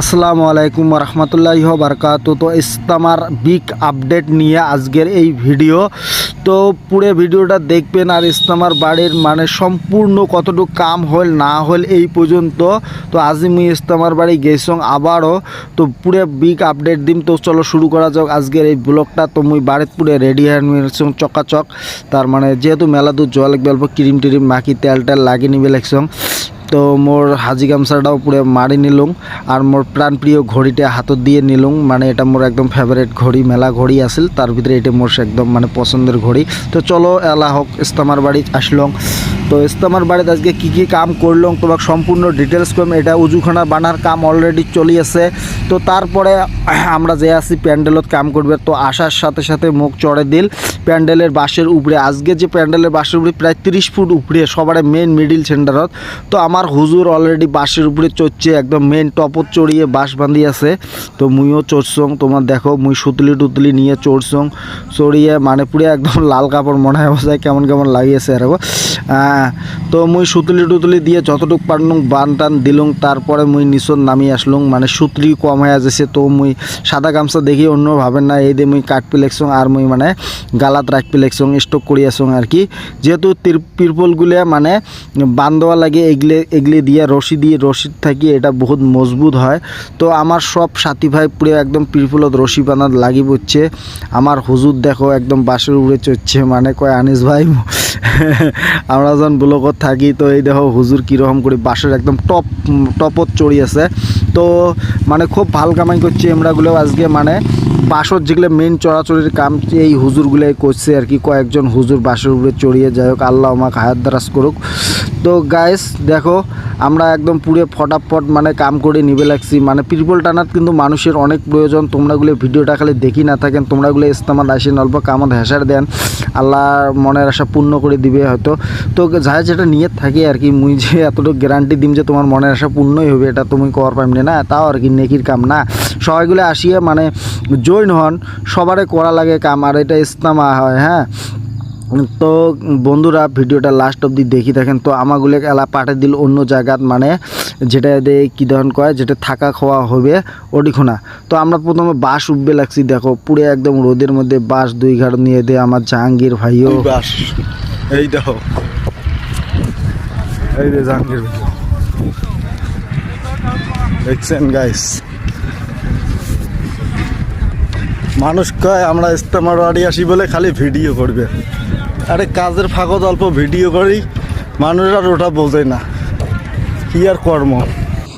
আসসালামু আলাইকুম রহমতুল্লাহি বারকাতুহু। তো ইস্তেমার বিগ আপডেট নিয়ে আজকের এই ভিডিও। তো পুরো ভিডিওটা দেখবেন আর ইস্তেমার বাড়ির মানে সম্পূর্ণ কতটুকু কাম হল না হল এই পর্যন্ত। তো আজি মুই ইস্তেমার বাড়ি গেছং আবারও, তো পুরো বিগ আপডেট দিম। তো চলো শুরু করা যাক আজকের এই ব্লগটা। তো মুই বাড়িতে পুরো রেডি হয়ে নিয়েছং চকাচক, তার মানে যেহেতু মেলা দূর জল লাগবে অল্প ক্রিম টিরিম মাখি তেল টেল লাগিয়ে নিবে লাগছং। তো মোর হাজি গামছাটাও পুরো মারি নিলুম আর মোর প্রাণপ্রিয় ঘড়িটা হাতত দিয়ে নিলুম, মানে এটা মোর একদম ফেভারিট ঘড়ি, মেলা ঘড়ি আসিল তার ভিতরে এটা মোর একদম মানে পছন্দের ঘড়ি। তো চলো এলা হোক ইস্তেমার বাড়ি আসলং। তো ইস্তেমার বাড়িতে আজকে কী কী কাম করলং তোমাকে সম্পূর্ণ ডিটেলস করলাম। এটা উজুখানা বানার কাম অলরেডি চলি আছে। তো তারপরে আমরা যে আছি প্যান্ডেলত কাম করবে। তো আসার সাথে সাথে মুখ চড়ে দিল প্যান্ডেলের বাসের উপরে। আজকে যে প্যান্ডেলের বাসের উপরে প্রায় 30 ফুট উপরে সবার মেন মিডিল সেন্টারত। তো আমার হুজুর অলরেডি বাসের উপরে চড়ছে, একদম মেন টপত চড়িয়ে বাস বাঁধি আছে। তো মুইও চড়ছং, তোমার দেখো মুই সুতলি টুতলি নিয়ে চড়ছং, চড়িয়ে মানে পুরো একদম লাল কাপড় মনে হয় বোঝায় কেমন কেমন লাগিয়েছে আর। তো মুই সুতলি টুতলি দিয়ে যতটুকু পারলুম বান টান দিলুম। তারপরে মুই নিচত নামিয়ে আসলুম, মানে সুতলি কম হয়ে যাচ্ছে। তো মুই সাদা গামছা দেখি অন্য ভাবেন না, এই দিয়ে মুই কাটপি লেগছং আর মুই মানে গালাত রাখপি লেগছং, স্টক করিয়াছং আর কি। যেহেতু তিরপলগুলো মানে বান্ধোয়া লাগে এগলে দিয়ে রশিদ থাকি এটা বহুত মজবুত হয়। তো আমার সব সাথী ভাই পুরো একদম তিরপলত রশি বানাত লাগি পড়ছে। আমার হুজুর দেখো একদম বাসের উপরে চড়ছে, মানে কয় আনিস ভাই আমরা যখন ব্লকত থাকি। তো এই দেখো হুজুর কীরকম করে বাসের একদম টপত চড়ি আছে। তো মানে খুব ভাল কামাই করছে আমরাগুলো আজকে, মানে বাসর যেগুলো মেন চড়াচড়ির কাম এই হুজুরগুলোই করছে আর কি। কয়েকজন হুজুর বাসের উপরে চড়িয়ে যাই হোক, আল্লাহ আমাকে হায়াত দারাজ করুক। তো গাইস দেখো আমরা একদম পুরো ফটাফট মানে কাম করে নিবে লাগছি। মানে পিরপল টানাত কিন্তু মানুষের অনেক প্রয়োজন। তোমরাগুলো ভিডিওটা খালি দেখি না থাকেন, তোমরাগুলো ইস্তেমাত আসেন অল্প কামত হেসার দেন, আল্লাহ মনের আশা পূর্ণ করে দিবে হয়তো। তো যাই যেটা নিয়ে থাকে আর কি, মুই যে এতটুকু গ্যারান্টি দিম যে তোমার মনের আশা পূর্ণই হবে এটা তুমি কর পাইমনি না, তাও আর কি নেকির কাম না। সবাইগুলো আসিয়ে মানে জয়েন হন, সবারে করা লাগে কাম আর এটা ইস্তেমা হয়। হ্যাঁ, তো বন্ধুরা ভিডিওটা লাস্ট অবধি দেখি থাকেন। তো আমাগুলো এলা পাঠিয়ে দিল অন্য জায়গাত, মানে যেটা দিয়ে কী ধরন কয় যেটা থাকা খাওয়া হবে ওডিখোনা। তো আমরা প্রথমে বাস উঠবে লাগছি, দেখো পুরো একদম রোদের মধ্যে বাস 2 ঘাট নিয়ে দিয়ে আমার জাহাঙ্গীর ভাইও বাস। এই দেখো এই যে জাহাঙ্গীর ভাই দেখছেন গাইস। মানুষ কয় আমরা ইস্তেমার বাড়ি আসি বলে খালি ভিডিও করবে, আরে কাজের ফাঁকত অল্প ভিডিও করি, মানুষ আর ওটা বোঝে না, কি আর কর্ম।